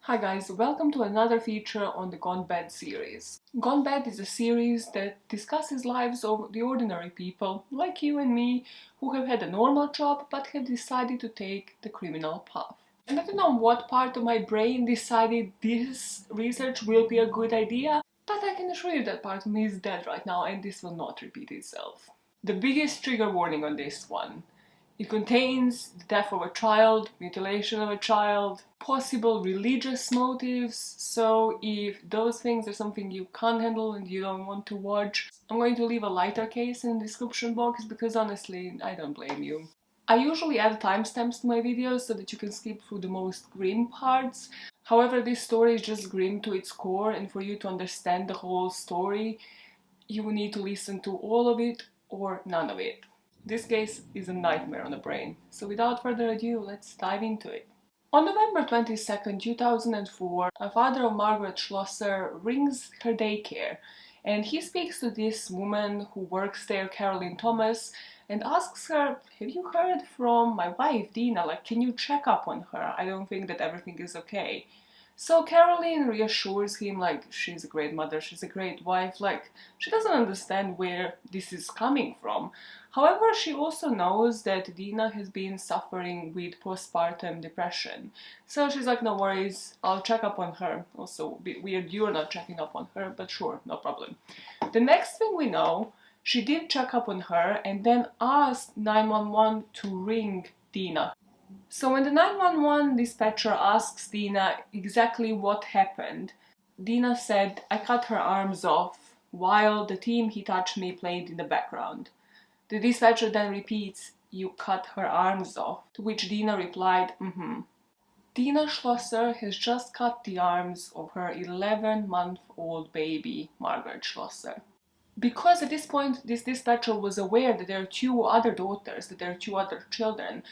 Hi guys, welcome to another feature on the Gone Bad series. Gone Bad is a series that discusses lives of the ordinary people, like you and me, who have had a normal job but have decided to take the criminal path. And I don't know what part of my brain decided this research will be a good idea, but I can assure you that part of me is dead right now and this will not repeat itself. The biggest trigger warning on this one. It contains the death of a child, mutilation of a child, possible religious motives, so if those things are something you can't handle and you don't want to watch, I'm going to leave a lighter case in the description box because honestly, I don't blame you. I usually add timestamps to my videos so that you can skip through the most grim parts. However, this story is just grim to its core, and for you to understand the whole story, you will need to listen to all of it or none of it. This case is a nightmare on the brain, so without further ado, let's dive into it. On November 22nd, 2004, a father of Margaret Schlosser rings her daycare, and he speaks to this woman who works there, Caroline Thomas, and asks her, "Have you heard from my wife, Dena? Like, can you check up on her? I don't think that everything is okay." So Caroline reassures him, like, she's a great mother, she's a great wife, like, she doesn't understand where this is coming from. However, she also knows that Dena has been suffering with postpartum depression. So she's like, no worries, I'll check up on her. Also, a bit weird you're not checking up on her, but sure, no problem. The next thing we know, she did check up on her and then asked 911 to ring Dena. So when the 911 dispatcher asks Dena exactly what happened, Dena said, "I cut her arms off while the Team He Touched Me played in the background." The dispatcher then repeats, "You cut her arms off," to which Dena replied, "Mm-hmm." Dena Schlosser has just cut the arms of her 11-month-old baby, Margaret Schlosser. Because at this point this dispatcher was aware that there are two other daughters, that there are two other children,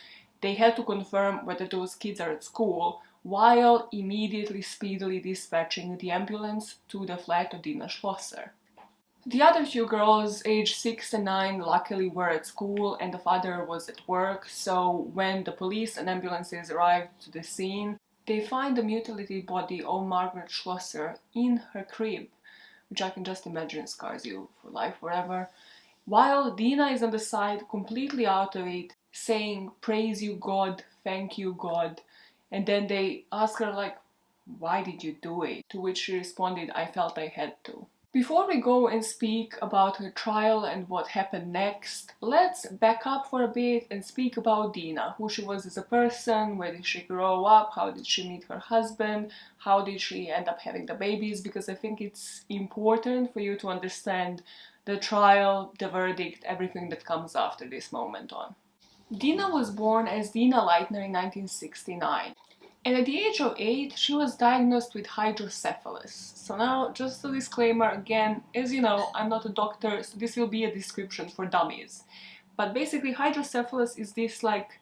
they had to confirm whether those kids are at school while immediately speedily dispatching the ambulance to the flat of Dena Schlosser. The other two girls, aged 6 and 9, luckily were at school and the father was at work, so when the police and ambulances arrived to the scene, they find the mutilated body of Margaret Schlosser in her crib, which I can just imagine scars you for life forever, while Dena is on the side, completely out of it, saying, "Praise you God, thank you God," and then they ask her like, "Why did you do it?" To which she responded, "I felt I had to." Before we go and speak about her trial and what happened next, let's back up for a bit and speak about Dena, who she was as a person, where did she grow up, how did she meet her husband, how did she end up having the babies, because I think it's important for you to understand the trial, the verdict, everything that comes after this moment on. Dena was born as Dena Leitner in 1969. And at the age of 8, she was diagnosed with hydrocephalus. So now, just a disclaimer again, as you know, I'm not a doctor, so this will be a description for dummies. But basically, hydrocephalus is this, like,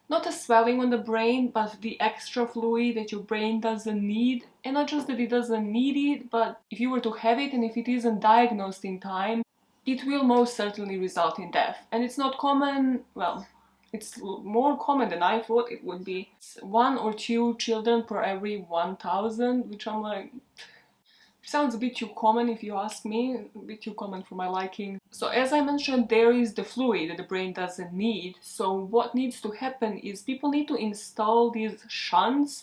not a swelling on the brain, but the extra fluid that your brain doesn't need. And not just that it doesn't need it, but if you were to have it and if it isn't diagnosed in time, it will most certainly result in death. And it's not common, well, it's more common than I thought it would be. It's 1 or 2 children per every 1,000, which I'm like, sounds a bit too common if you ask me, a bit too common for my liking. So as I mentioned, there is the fluid that the brain doesn't need. So what needs to happen is people need to install these shunts,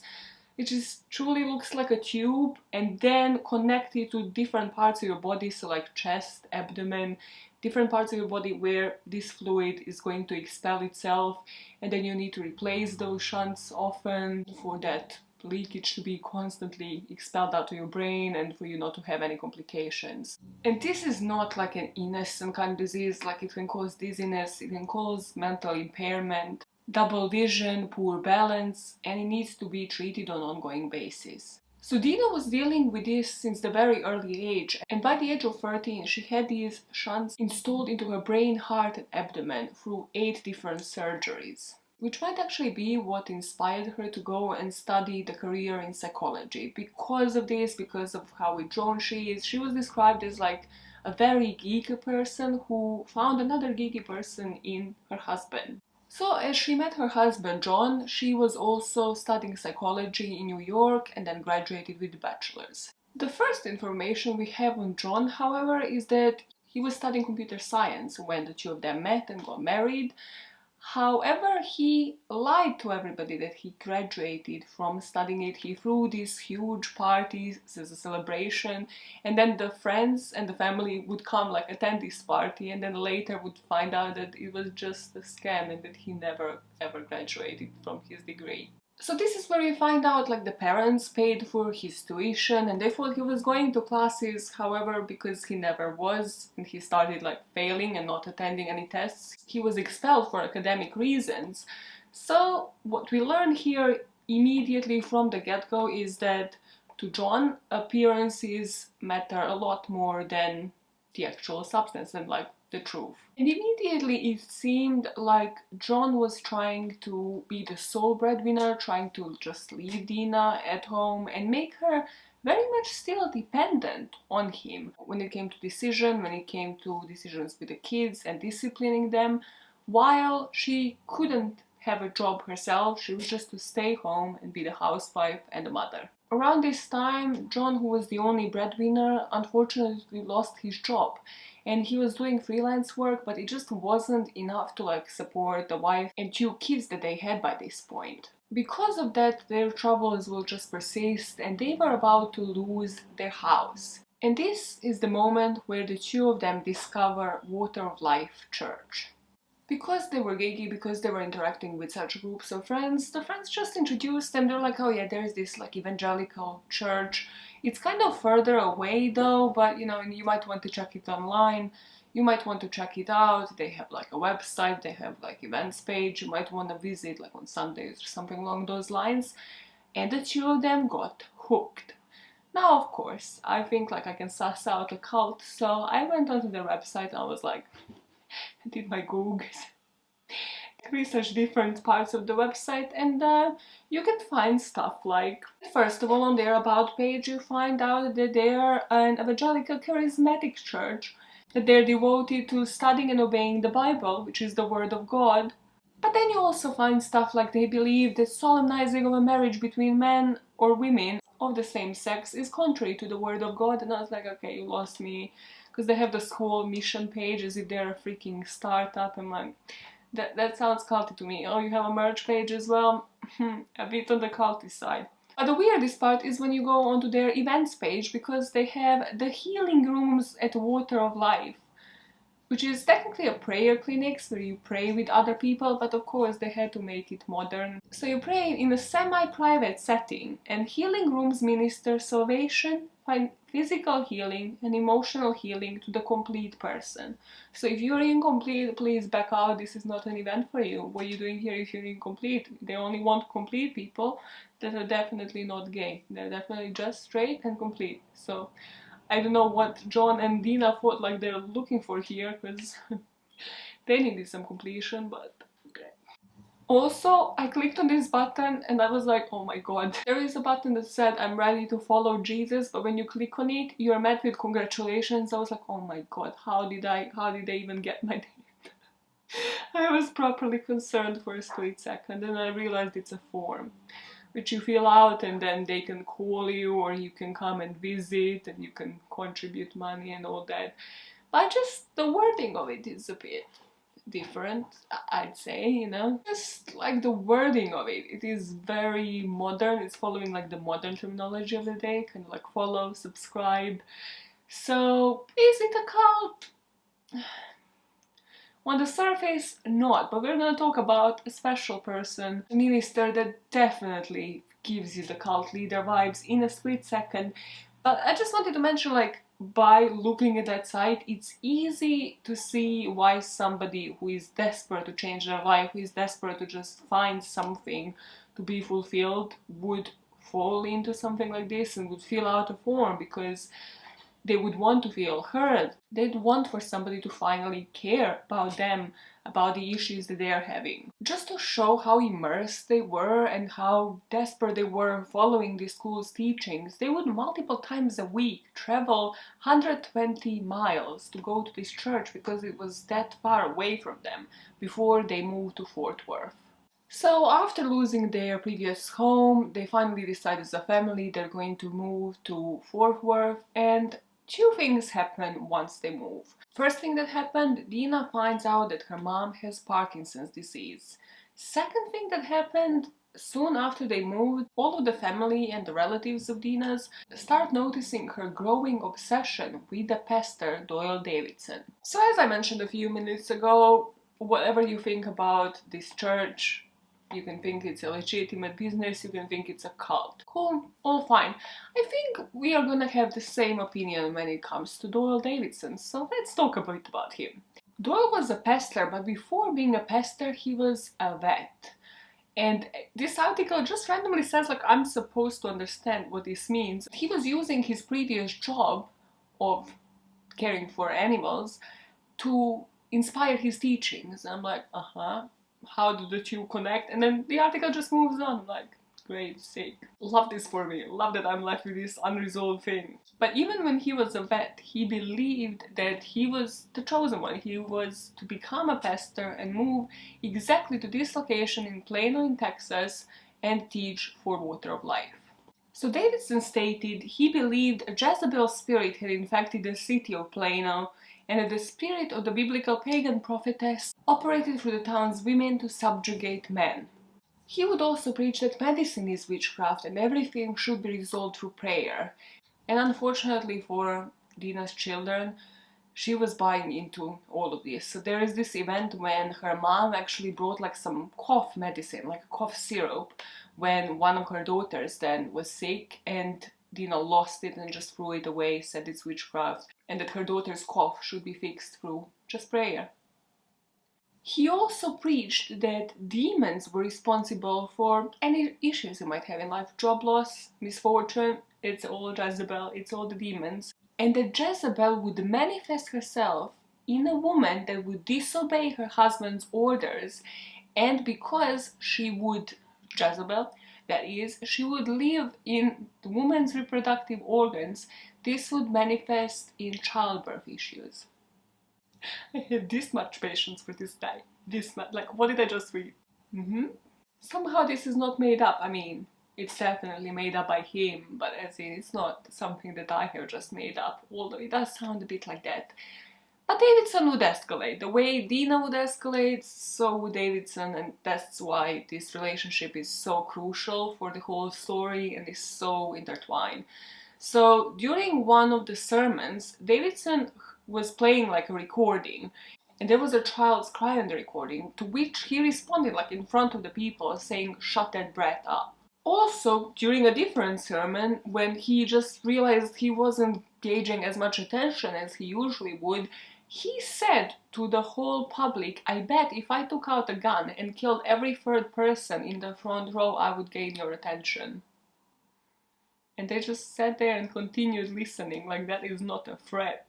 which is truly looks like a tube, and then connect it to different parts of your body, so like chest, abdomen, different parts of your body where this fluid is going to expel itself, and then you need to replace those shunts often for that leakage to be constantly expelled out of your brain and for you not to have any complications. And this is not like an innocent kind of disease, like it can cause dizziness, it can cause mental impairment, double vision, poor balance, and it needs to be treated on an ongoing basis. So Dena was dealing with this since the very early age, and by the age of 13 she had these shunts installed into her brain, heart and abdomen through 8 different surgeries, which might actually be what inspired her to go and study the career in psychology. Because of this, because of how withdrawn she is, she was described as like a very geeky person who found another geeky person in her husband. So as she met her husband John, she was also studying psychology in New York and then graduated with a bachelor's. The first information we have on John, however, is that he was studying computer science when the two of them met and got married. However, he lied to everybody that he graduated from studying it. He threw these huge parties as a celebration, and then the friends and the family would come, like, attend this party, and then later would find out that it was just a scam and that he never ever graduated from his degree. So this is where you find out, like, the parents paid for his tuition and they thought he was going to classes. However, because he never was and he started, like, failing and not attending any tests, he was expelled for academic reasons. So what we learn here immediately from the get-go is that to John, appearances matter a lot more than the actual substance and, like, the truth. And immediately it seemed like John was trying to be the sole breadwinner, trying to just leave Dena at home and make her very much still dependent on him when it came to when it came to decisions with the kids and disciplining them, while she couldn't have a job herself. She was just to stay home and be the housewife and the mother. Around this time, John, who was the only breadwinner, unfortunately lost his job. And he was doing freelance work, but it just wasn't enough to, like, support the wife and two kids that they had by this point. Because of that, their troubles will just persist and they were about to lose their house. And this is the moment where the two of them discover Water of Life Church. Because they were geeky, because they were interacting with such groups of friends, the friends just introduced them. They're like, oh yeah, there's this, like, evangelical church. It's kind of further away though, but you know, you might want to check it online. You might want to check it out. They have, like, a website, they have, like, events page. You might want to visit, like, on Sundays or something along those lines. And the two of them got hooked. Now, of course, I think, like, I can suss out a cult, so I went onto their website and I was like, I did my Googles, research different parts of the website, and you can find stuff like, first of all, on their about page you find out that they are an evangelical charismatic church, that they're devoted to studying and obeying the Bible, which is the word of God. But then you also find stuff like they believe that solemnizing of a marriage between men or women of the same sex is contrary to the word of God, and I was like, okay, you lost me. Because they have this whole mission page as if they're a freaking startup, and like, that sounds culty to me. Oh, you have a merch page as well? A bit on the culty side. But the weirdest part is when you go onto their events page, because they have the healing rooms at Water of Life, which is technically a prayer clinic where you pray with other people, but of course they had to make it modern. So you pray in a semi-private setting, and healing rooms minister salvation, physical healing and emotional healing to the complete person. So if you're incomplete, please back out. This is not an event for you. What are you doing here if you're incomplete? They only want complete people that are definitely not gay. They're definitely just straight and complete. So I don't know what John and Dena thought, like, they're looking for here, because they needed some completion, but okay. Also, I clicked on this button and I was like, oh my god. There is a button that said, I'm ready to follow Jesus, but when you click on it, you're met with congratulations. I was like, oh my god, how did they even get my name? I was properly concerned for a split second, and I realized it's a form which you fill out, and then they can call you, or you can come and visit, and you can contribute money and all that. But just the wording of it is a bit different, I'd say, you know? Just like the wording of it, it is very modern. It's following, like, the modern terminology of the day, kind of like follow, subscribe. So, is it a cult? On the surface, not, but we're gonna talk about a special person, a minister that definitely gives you the cult leader vibes in a split second. But I just wanted to mention, like, by looking at that site, it's easy to see why somebody who is desperate to change their life, who is desperate to just find something to be fulfilled, would fall into something like this and would fill out a form, because They would want to feel heard. They'd want for somebody to finally care about them, about the issues that they are having. Just to show how immersed they were and how desperate they were following the school's teachings, they would multiple times a week travel 120 miles to go to this church because it was that far away from them before they moved to Fort Worth. So after losing their previous home, they finally decide as a family they're going to move to Fort Worth, and two things happen once they move. First thing that happened, Dena finds out that her mom has Parkinson's disease. Second thing that happened, soon after they moved, all of the family and the relatives of Dena's start noticing her growing obsession with the pastor Doyle Davidson. So as I mentioned a few minutes ago, whatever you think about this church, you can think it's a legitimate business, you can think it's a cult. Cool, all fine. I think we are gonna have the same opinion when it comes to Doyle Davidson, so let's talk a bit about him. Doyle was a pastor, but before being a pastor, he was a vet. And this article just randomly says, like, I'm supposed to understand what this means. He was using his previous job of caring for animals to inspire his teachings. And I'm like, how do the two connect? And then the article just moves on. I'm like, great, sick. Love this for me. Love that I'm left with this unresolved thing. But even when he was a vet, he believed that he was the chosen one. He was to become a pastor and move exactly to this location in Plano in Texas and teach for water of life. So Davidson stated he believed a Jezebel spirit had infected the city of Plano, and that the spirit of the biblical pagan prophetess operated through the town's women to subjugate men. He would also preach that medicine is witchcraft and everything should be resolved through prayer. And unfortunately for Dena's children, she was buying into all of this. So there is this event when her mom actually brought like some cough medicine, like a cough syrup, when one of her daughters then was sick, and Dena lost it and just threw it away, said it's witchcraft, and that her daughter's cough should be fixed through just prayer. He also preached that demons were responsible for any issues you might have in life, job loss, misfortune, it's all Jezebel, it's all the demons. And that Jezebel would manifest herself in a woman that would disobey her husband's orders, and because she would, Jezebel, that is, she would live in the woman's reproductive organs, this would manifest in childbirth issues. I had this much patience for this guy. This much, like, what did I just read? Somehow this is not made up. I mean, it's definitely made up by him, but as in, it's not something that I have just made up, although it does sound a bit like that. But Davidson would escalate. The way Dena would escalate, so would Davidson, and that's why this relationship is so crucial for the whole story and is so intertwined. So during one of the sermons, Davidson was playing like a recording, and there was a child's cry on the recording, to which he responded like in front of the people, saying, "Shut that brat up." Also, during a different sermon, when he just realized he wasn't gauging as much attention as he usually would, he said to the whole public, "I bet if I took out a gun and killed every third person in the front row, I would gain your attention." And they just sat there and continued listening, like that is not a threat.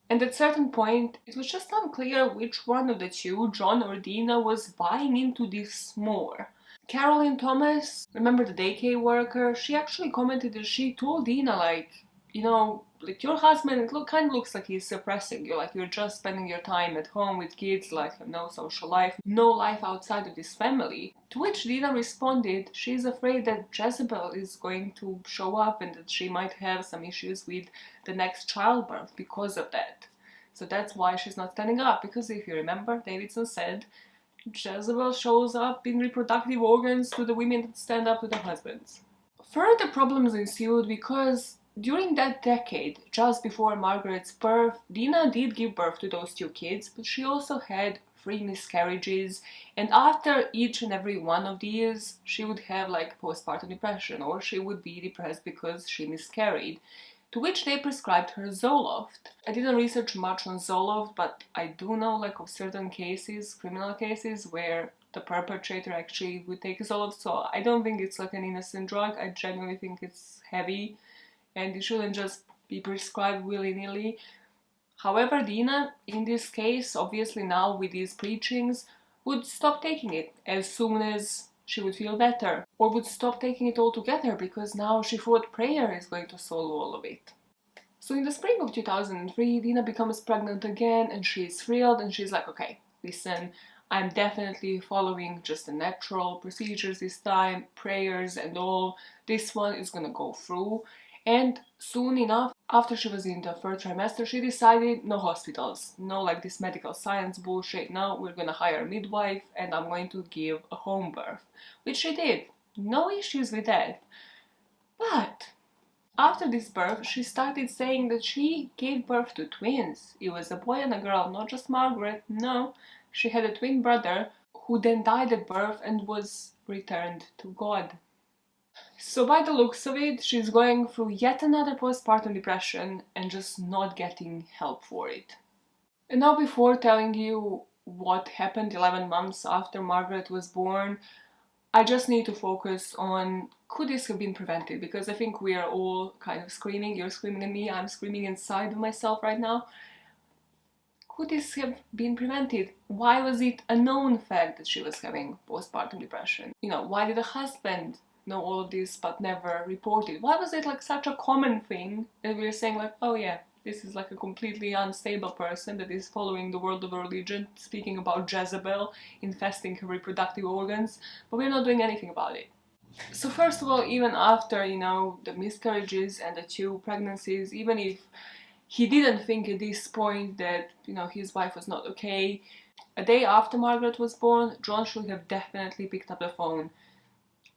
And at a certain point, it was just unclear which one of the two, John or Dena, was buying into this more. Carolyn Thomas, remember the daycare worker, she actually commented that she told Dena, like, you know, like, your husband, it kind of looks like he's suppressing you, like you're just spending your time at home with kids, like have no social life, no life outside of this family. To which Dena responded, she's afraid that Jezebel is going to show up and that she might have some issues with the next childbirth because of that. So that's why she's not standing up, because if you remember, Davidson said, Jezebel shows up in reproductive organs to the women that stand up to their husbands. Further problems ensued because during that decade, just before Margaret's birth, Dena did give birth to those two kids, but she also had 3 miscarriages, and after each and every one of these, she would have like postpartum depression, or she would be depressed because she miscarried, to which they prescribed her Zoloft. I didn't research much on Zoloft, but I do know like of certain cases, criminal cases, where the perpetrator actually would take Zoloft, so I don't think it's like an innocent drug. I genuinely think it's heavy, and you shouldn't just be prescribed willy-nilly. However, Dena, in this case, obviously now with these preachings, would stop taking it as soon as she would feel better, or would stop taking it altogether because now she thought prayer is going to solve all of it. So in the spring of 2003, Dena becomes pregnant again and she's thrilled and she's like, okay, listen, I'm definitely following just the natural procedures this time, prayers and all. This one is gonna go through. And soon enough, after she was in the third trimester, she decided no hospitals, no like this medical science bullshit. No, we're gonna hire a midwife and I'm going to give a home birth, which she did. No issues with that. But after this birth, she started saying that she gave birth to twins. It was a boy and a girl, not just Margaret. No, she had a twin brother who then died at birth and was returned to God. So by the looks of it, she's going through yet another postpartum depression and just not getting help for it. And now before telling you what happened 11 months after Margaret was born, I just need to focus on could this have been prevented, because I think we are all kind of screaming. You're screaming at me, I'm screaming inside of myself right now. Could this have been prevented? Why was it a known fact that she was having postpartum depression? Why did the husband know all of this but never reported? Why was it like such a common thing that we were saying like, oh yeah, this is like a completely unstable person that is following the world of religion, speaking about Jezebel infesting her reproductive organs, but we're not doing anything about it. So first of all, even after, the miscarriages and the 2 pregnancies, even if he didn't think at this point that, his wife was not okay, a day after Margaret was born, John should have definitely picked up the phone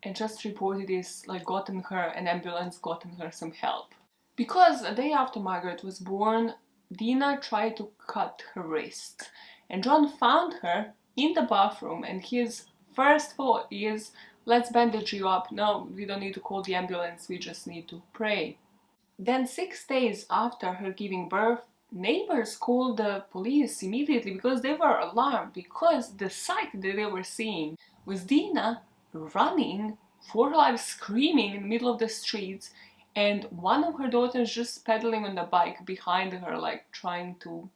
and just reported this, like gotten her an ambulance, gotten her some help. Because a day after Margaret was born, Dena tried to cut her wrist, and John found her in the bathroom, and his first thought is, let's bandage you up. No, we don't need to call the ambulance, we just need to pray. Then 6 days after her giving birth, neighbors called the police immediately because they were alarmed, because the sight that they were seeing was Dena running for her life, screaming in the middle of the streets, and one of her daughters just pedaling on the bike behind her, like trying to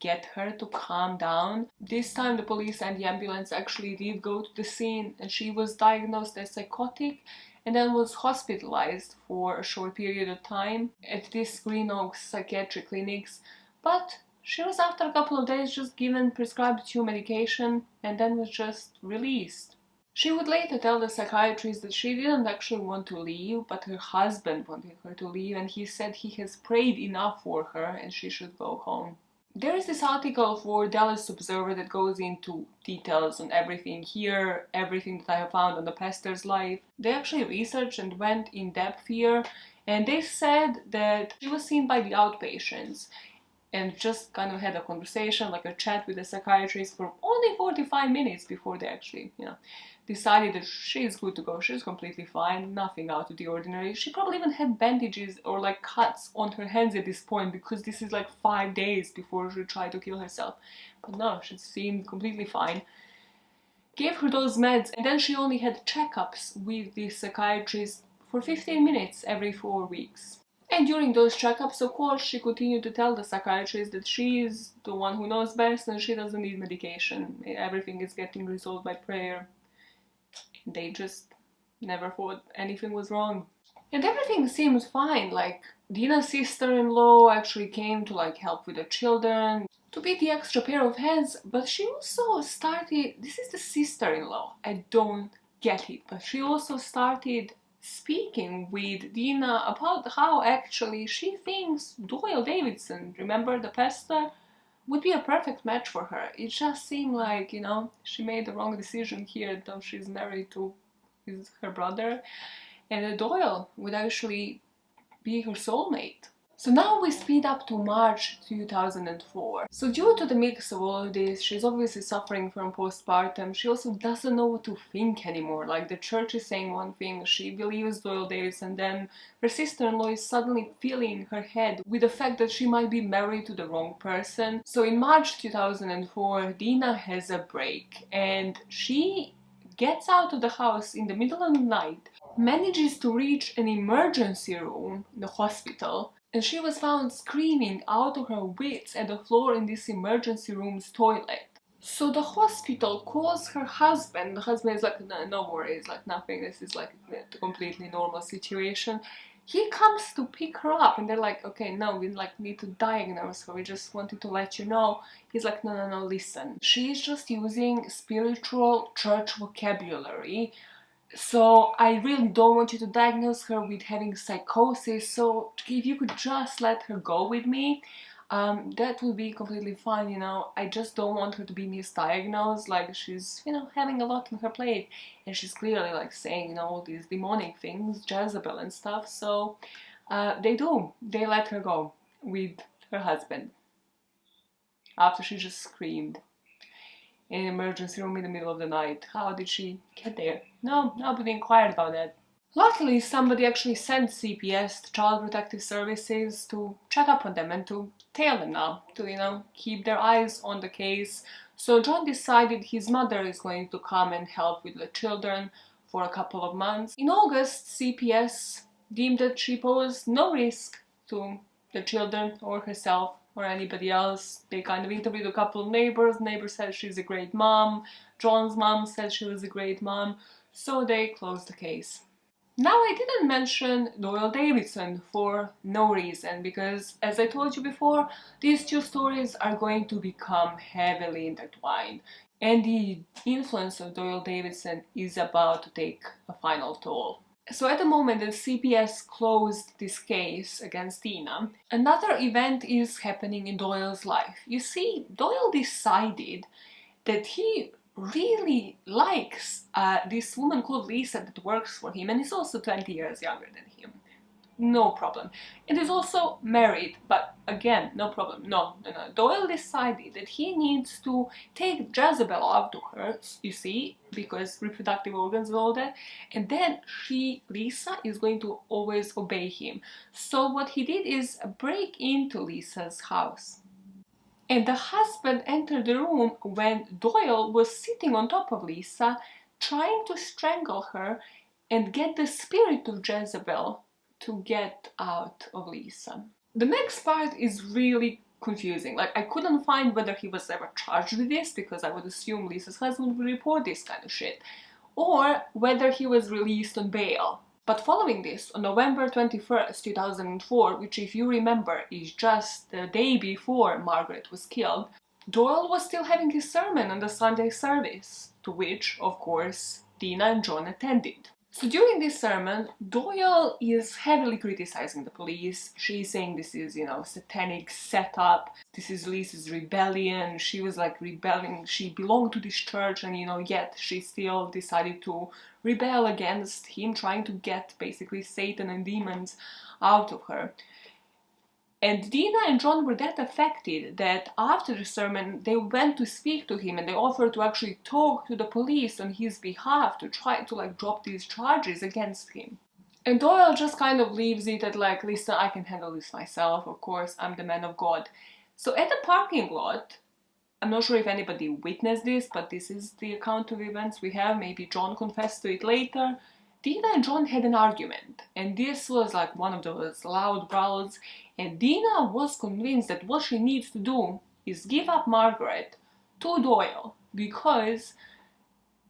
get her to calm down. This time the police and the ambulance actually did go to the scene, and she was diagnosed as psychotic and then was hospitalized for a short period of time at this Green Oaks psychiatric clinics. But she was after a couple of days just given prescribed 2 medication and then was just released. She would later tell the psychiatrist that she didn't actually want to leave, but her husband wanted her to leave, and he said he has prayed enough for her and she should go home. There is this article for Dallas Observer that goes into details on everything here, everything that I have found on the pastor's life. They actually researched and went in depth here, and they said that she was seen by the outpatients and just kind of had a conversation, like a chat with the psychiatrist for only 45 minutes before they actually, decided that she's good to go, she's completely fine, nothing out of the ordinary. She probably even had bandages or like cuts on her hands at this point, because this is like 5 days before she tried to kill herself. But no, she seemed completely fine. Gave her those meds, and then she only had checkups with the psychiatrist for 15 minutes every 4 weeks. And during those checkups, of course, she continued to tell the psychiatrist that she is the one who knows best and she doesn't need medication. Everything is getting resolved by prayer. They just never thought anything was wrong. And everything seemed fine, like Dena's sister-in-law actually came to like help with the children, to be the extra pair of hands, but she also started, this is the sister-in-law, I don't get it, but she also started speaking with Dena about how actually she thinks Doyle Davidson, remember the pastor, would be a perfect match for her. It just seemed like, she made the wrong decision here, though she's married to her brother, and Doyle would actually be her soulmate. So now we speed up to March 2004. So due to the mix of all of this, she's obviously suffering from postpartum. She also doesn't know what to think anymore. Like, the church is saying one thing, she believes Doyle Davis, and then her sister-in-law is suddenly filling her head with the fact that she might be married to the wrong person. So in March 2004, Dena has a break, and she gets out of the house in the middle of the night, manages to reach an emergency room, the hospital, and she was found screaming out of her wits at the floor in this emergency room's toilet. So the hospital calls her husband. The husband is like, no, no worries, like nothing, this is like a completely normal situation. He comes to pick her up and they're like, okay, no, we like need to diagnose her, we just wanted to let you know. He's like, no, no, no, listen. She's just using spiritual church vocabulary. So I really don't want you to diagnose her with having psychosis, so if you could just let her go with me, that would be completely fine, you know. I just don't want her to be misdiagnosed, like she's, you know, having a lot on her plate, and she's clearly like saying, you know, all these demonic things, Jezebel and stuff, so they let her go with her husband after she just screamed in an emergency room in the middle of the night. How did she get there? No, nobody inquired about that. Luckily, somebody actually sent CPS, Child Protective Services, to check up on them and to tell them now to, you know, keep their eyes on the case. So John decided his mother is going to come and help with the children for a couple of months. In August, CPS deemed that she posed no risk to the children or herself or anybody else. They kind of interviewed a couple of neighbors. Neighbors said she's a great mom. John's mom said she was a great mom. So they closed the case. Now, I didn't mention Doyle Davidson for no reason, because as I told you before, these two stories are going to become heavily intertwined, and the influence of Doyle Davidson is about to take a final toll. So at the moment that CPS closed this case against Dena, another event is happening in Doyle's life. You see, Doyle decided that he really likes this woman called Lisa that works for him, and is also 20 years younger than him. No problem. And is also married, but again, no problem. No. Doyle decided that he needs to take Jezebel out to her, you see, because reproductive organs and all that, and then Lisa, is going to always obey him. So what he did is break into Lisa's house. And the husband entered the room when Doyle was sitting on top of Lisa, trying to strangle her and get the spirit of Jezebel to get out of Lisa. The next part is really confusing. Like, I couldn't find whether he was ever charged with this, because I would assume Lisa's husband would report this kind of shit, or whether he was released on bail. But following this, on November 21st, 2004, which if you remember is just the day before Margaret was killed, Doyle was still having his sermon on the Sunday service, to which, of course, Dena and John attended. So during this sermon, Doyle is heavily criticizing the police. She's saying this is, you know, satanic setup. This is Lisa's rebellion. She was like rebelling. She belonged to this church, and, you know, yet she still decided to rebel against him, trying to get basically Satan and demons out of her. And Dena and John were that affected that after the sermon they went to speak to him, and they offered to actually talk to the police on his behalf to try to like drop these charges against him. And Doyle just kind of leaves it at like, listen, I can handle this myself, of course, I'm the man of God. So at the parking lot, I'm not sure if anybody witnessed this, but this is the account of events we have, maybe John confessed to it later. Dena and John had an argument, and this was like one of those loud growls, and Dena was convinced that what she needs to do is give up Margaret to Doyle, because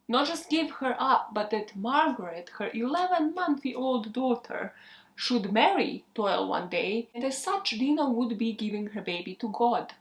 not just give her up, but that Margaret, her 11-month-old daughter, should marry Doyle one day, and as such Dena would be giving her baby to God.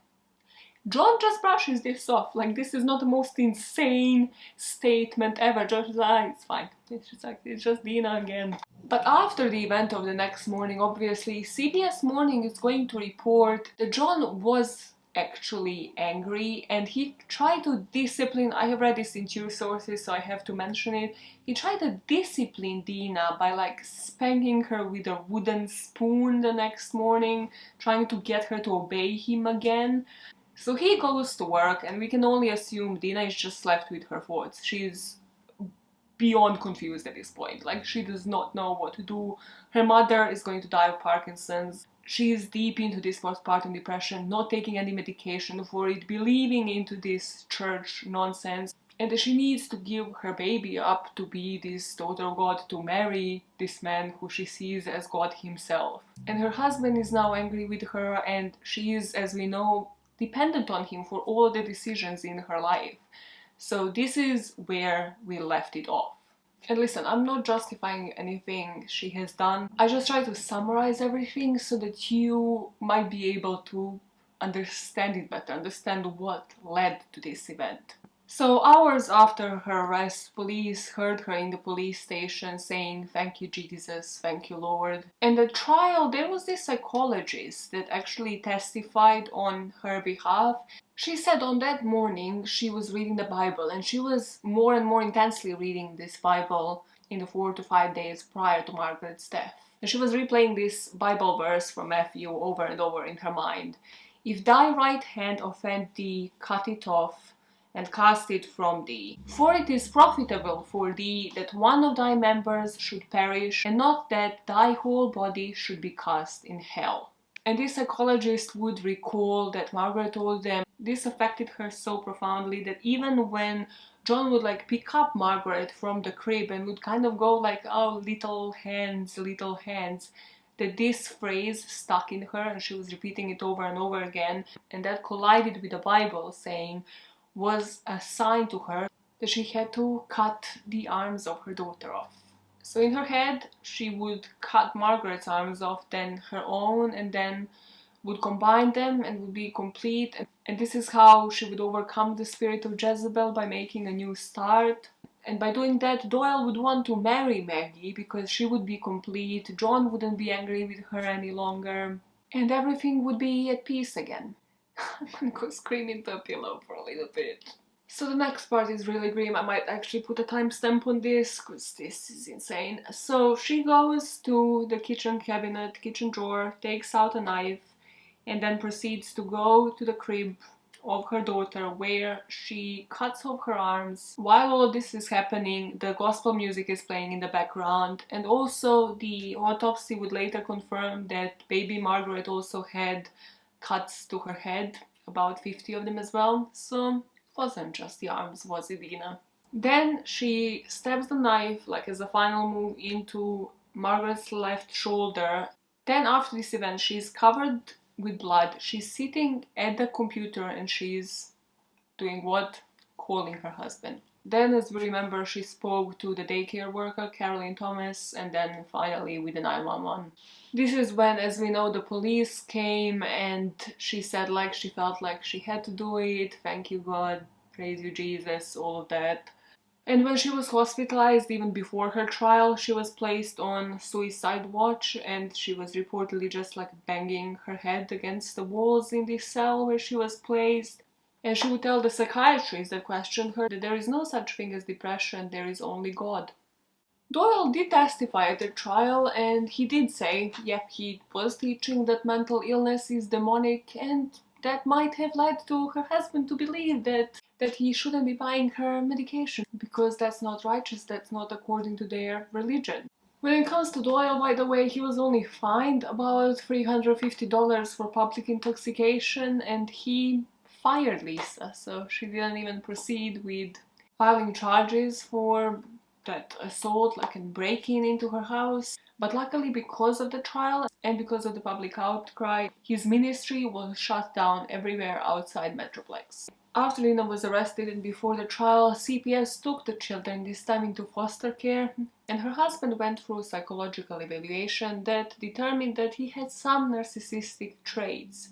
John just brushes this off, like this is not the most insane statement ever, just it's fine. It's just like, it's just Dena again. But after the event of the next morning, obviously, CBS Morning is going to report that John was actually angry, and he tried to discipline, I have read this in two sources so I have to mention it, he tried to discipline Dena by like spanking her with a wooden spoon the next morning, trying to get her to obey him again. So he goes to work, and we can only assume Dena is just left with her thoughts. She's beyond confused at this point. Like, she does not know what to do. Her mother is going to die of Parkinson's. She's deep into this postpartum depression, not taking any medication for it, believing into this church nonsense. and that she needs to give her baby up to be this daughter of God, to marry this man who she sees as God himself. And her husband is now angry with her, and she is, as we know, dependent on him for all the decisions in her life. So this is where we left it off. And listen, I'm not justifying anything she has done. I just try to summarize everything so that you might be able to understand it better, understand what led to this event. So hours after her arrest, police heard her in the police station saying, "Thank you, Jesus, thank you, Lord." And at trial, there was this psychologist that actually testified on her behalf. She said on that morning she was reading the Bible, and she was more and more intensely reading this Bible in the 4 to 5 days prior to Margaret's death. And she was replaying this Bible verse from Matthew over and over in her mind. "If thy right hand offend thee, cut it off, and cast it from thee. For it is profitable for thee that one of thy members should perish, and not that thy whole body should be cast in hell." And this psychologist would recall that Margaret told them this affected her so profoundly that even when John would pick up Margaret from the crib and would kind of go "Oh, little hands, that this phrase stuck in her and she was repeating it over and over again, and that collided with the Bible saying, was a sign to her that she had to cut the arms of her daughter off. So in her head, she would cut Margaret's arms off, then her own, and then would combine them and would be complete. And this is how she would overcome the spirit of Jezebel, by making a new start. And by doing that, Doyle would want to marry Maggie because she would be complete, John wouldn't be angry with her any longer, and everything would be at peace again. I'm gonna go scream into a pillow for a little bit. So the next part is really grim. I might actually put a timestamp on this because this is insane. So she goes to the kitchen drawer, takes out a knife, and then proceeds to go to the crib of her daughter where she cuts off her arms. While all of this is happening, the gospel music is playing in the background, and also the autopsy would later confirm that baby Margaret also had cuts to her head, about 50 of them as well, so it wasn't just the arms, was it, Dena? Then she stabs the knife, as a final move, into Margaret's left shoulder. Then after this event, she's covered with blood, she's sitting at the computer and she's doing what? Calling her husband. Then, as we remember, she spoke to the daycare worker, Caroline Thomas, and then finally with the 911. This is when, as we know, the police came and she said she felt like she had to do it, thank you God, praise you Jesus, all of that. And when she was hospitalized, even before her trial, she was placed on suicide watch, and she was reportedly just banging her head against the walls in this cell where she was placed. And she would tell the psychiatrist that questioned her that there is no such thing as depression, there is only God. Doyle did testify at the trial, and he did say, yep, he was teaching that mental illness is demonic, and that might have led to her husband to believe that he shouldn't be buying her medication, because that's not righteous, that's not according to their religion. When it comes to Doyle, by the way, he was only fined about $350 for public intoxication, and he fired Lisa, so she didn't even proceed with filing charges for that assault, and breaking into her house. But luckily, because of the trial and because of the public outcry, his ministry was shut down everywhere outside Metroplex. After Dena was arrested and before the trial, CPS took the children, this time into foster care, and her husband went through a psychological evaluation that determined that he had some narcissistic traits.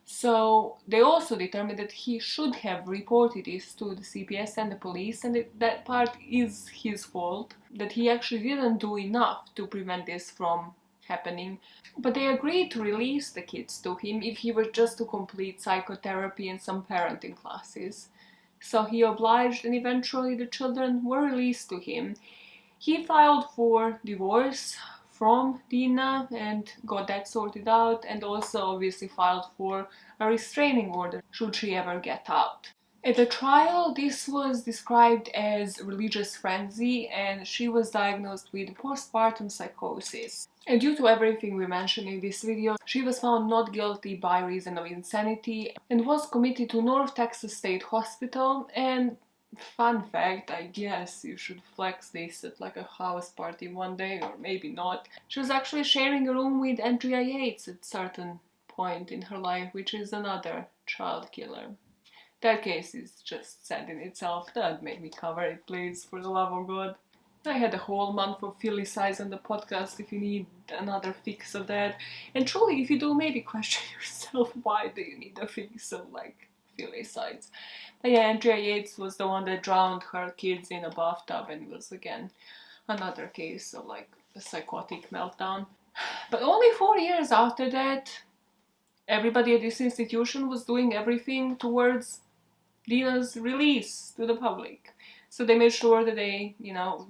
So they also determined that he should have reported this to the CPS and the police, and that part is his fault, that he actually didn't do enough to prevent this from happening. But they agreed to release the kids to him if he were just to complete psychotherapy and some parenting classes. So he obliged, and eventually the children were released to him. He filed for divorce from Dena and got that sorted out, and also obviously filed for a restraining order should she ever get out. At the trial, this was described as religious frenzy, and she was diagnosed with postpartum psychosis. And due to everything we mentioned in this video, she was found not guilty by reason of insanity and was committed to North Texas State Hospital, and Fun fact, I guess you should flex this at like a house party one day, or maybe not. She was actually sharing a room with Andrea Yates at certain point in her life, which is another child killer. That case is just sad in itself. Don't make me cover it, please, for the love of God. I had a whole month of Philly size on the podcast if you need another fix of that. And truly, if you do, maybe question yourself, why do you need a fix of like Philly size? But yeah, Andrea Yates was the one that drowned her kids in a bathtub and was again another case of like a psychotic meltdown. But only 4 years after that, everybody at this institution was doing everything towards Dena's release to the public. So they made sure that they,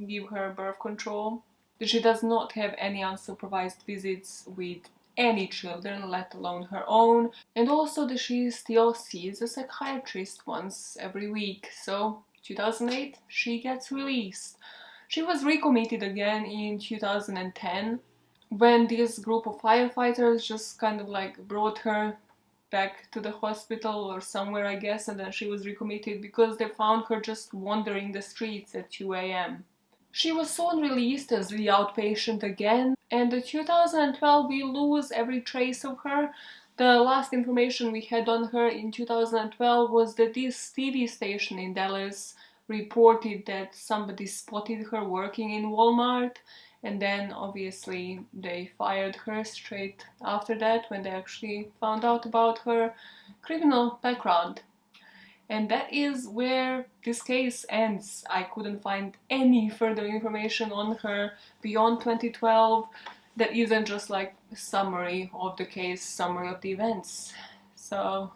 give her birth control, that she does not have any unsupervised visits with any children, let alone her own, and also that she still sees a psychiatrist once every week. So 2008, she gets released. She was recommitted again in 2010 when this group of firefighters just kind of like brought her back to the hospital or somewhere, I guess, and then she was recommitted because they found her just wandering the streets at 2 a.m. She was soon released as the outpatient again, and in 2012 we lose every trace of her. The last information we had on her in 2012 was that this TV station in Dallas reported that somebody spotted her working in Walmart, and then obviously they fired her straight after that when they actually found out about her criminal background. And that is where this case ends. I couldn't find any further information on her beyond 2012 that isn't just like a summary of the case, summary of the events. So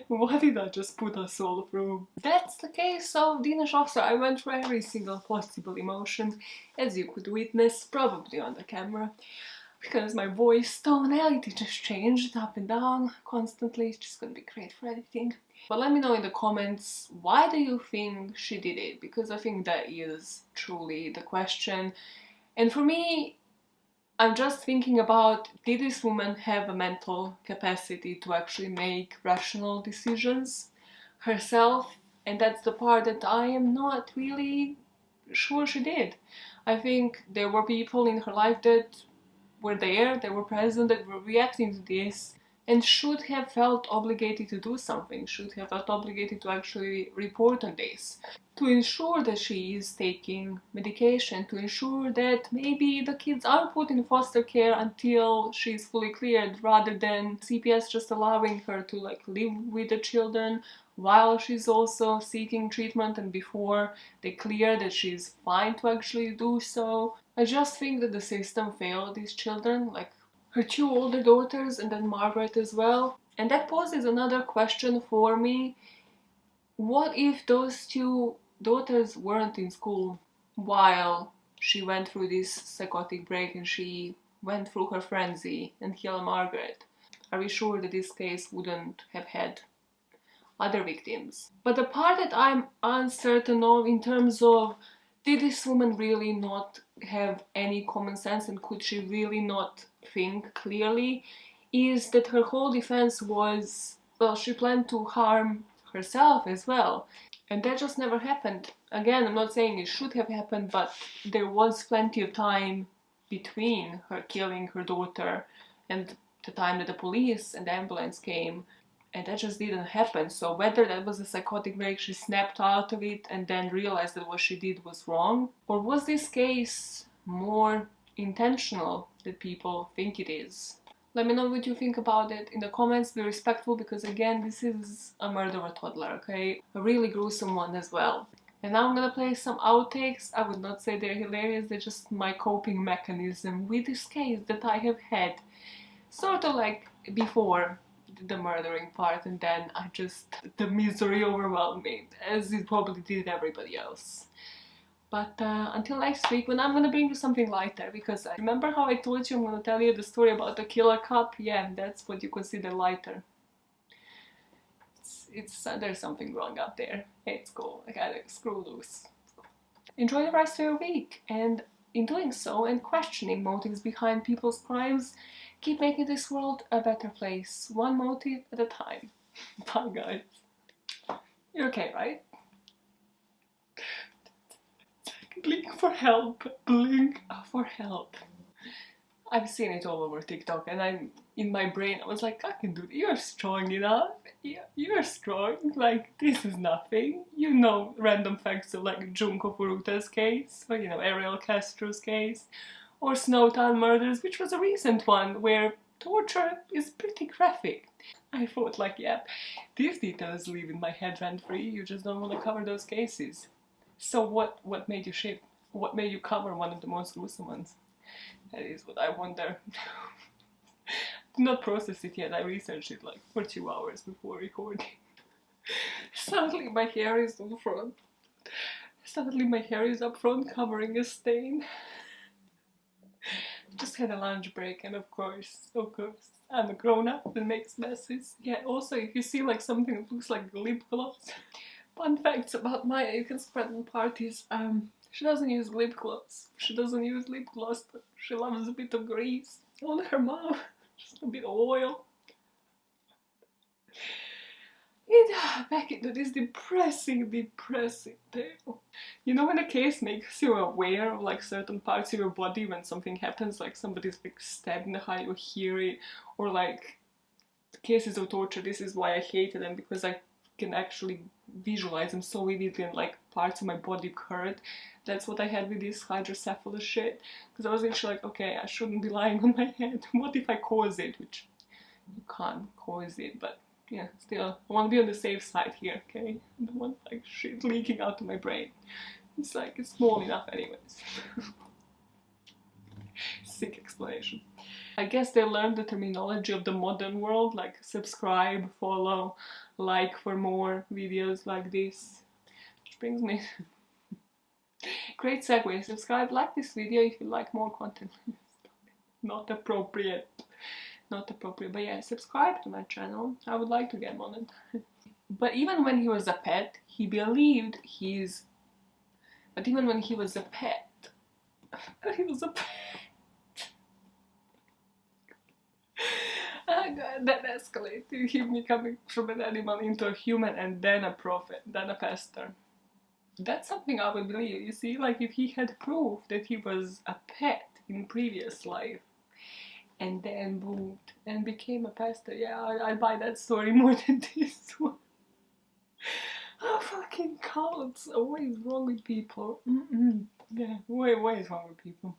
what did I just put us all through? That's the case of Dena Schlosser. I went through every single possible emotion, as you could witness, probably on the camera, because my voice tonality just changed up and down constantly. It's just gonna be great for editing. But let me know in the comments, why do you think she did it? Because I think that is truly the question. And for me, I'm just thinking about, did this woman have a mental capacity to actually make rational decisions herself? And that's the part that I am not really sure she did. I think there were people in her life that were there, they were present, that were reacting to this, and should have felt obligated to do something, should have felt obligated to actually report on this, to ensure that she is taking medication, to ensure that maybe the kids are put in foster care until she's fully cleared, rather than CPS just allowing her to like live with the children while she's also seeking treatment, and before they clear that she's fine to actually do so. I just think that the system failed these children, like her two older daughters and then Margaret as well. And that poses another question for me. What if those two daughters weren't in school while she went through this psychotic break and she went through her frenzy and killed Margaret? Are we sure that this case wouldn't have had other victims? But the part that I'm uncertain of in terms of, did this woman really not have any common sense and could she really not think clearly, is that her whole defense was, well, she planned to harm herself as well. And that just never happened. Again, I'm not saying it should have happened, but there was plenty of time between her killing her daughter and the time that the police and the ambulance came, and that just didn't happen. So whether that was a psychotic break, she snapped out of it and then realized that what she did was wrong, or was this case more intentional than people think it is? Let me know what you think about it in the comments. Be respectful, because again, this is a murder of a toddler, okay? A really gruesome one as well. And now I'm gonna play some outtakes. I would not say they're hilarious, they're just my coping mechanism with this case that I have had sort of like before the murdering part, and then the misery overwhelmed me, as it probably did everybody else. But until next week, when I'm gonna bring you something lighter, because I remember how I told you I'm gonna tell you the story about the killer cup? Yeah, that's what you consider lighter. It's there's something wrong out there. It's cool. I gotta screw loose. Enjoy the rest of your week, and in doing so, and questioning motives behind people's crimes, keep making this world a better place, one motive at a time. Bye, guys. You're okay, right? Blink for help. Blink for help. I've seen it all over TikTok, and I'm in my brain. I was like, I can do it. You're strong enough. You're strong. Like, this is nothing. You know random facts of like Junko Furuta's case, or Ariel Castro's case, or Snowtown murders, which was a recent one where torture is pretty graphic. I thought, like, yeah, these details live in my head rent free. You just don't want to cover those cases. So what made you shift? What made you cover one of the most gruesome ones? That is what I wonder. Did not process it yet. I researched it like for 2 hours before recording. Suddenly my hair is up front. Suddenly my hair is up front, covering a stain. Just had a lunch break, and of course, I'm a grown-up that makes messes. Yeah, also, if you see like something that looks like lip gloss. Fun facts about Maja, you can spread on parties. She doesn't use lip gloss. She doesn't use lip gloss, but she loves a bit of grease on her mouth. Just a bit of oil. Back into this depressing tale. You know when a case makes you aware of like certain parts of your body when something happens, like somebody's like stabbed in the eye, you hear it, or like cases of torture. This is why I hated them, because I can actually visualize them so vividly, and like parts of my body hurt. That's what I had with this hydrocephalus shit, because I was literally like, okay, I shouldn't be lying on my head. What if I cause it? Which you can't cause it, but yeah, still, I want to be on the safe side here, okay? I don't want like shit leaking out of my brain. It's like, it's small enough anyways. Sick explanation. I guess they learned the terminology of the modern world, like subscribe, follow, like for more videos like this. Which brings me... Great segue. Subscribe, like this video if you like more content. Not appropriate. Not appropriate. But yeah, subscribe to my channel. I would like to get on it. But even when he was a pet, he believed he's... But even when he was a pet... he was a pet... Oh God, that escalated. Him becoming from an animal into a human and then a prophet, then a pastor. That's something I would believe, you see? Like if he had proof that he was a pet in previous life and then moved and became a pastor, yeah, I'd buy that story more than this one. Oh, fucking cults. What is wrong with people? Yeah, what is wrong with people?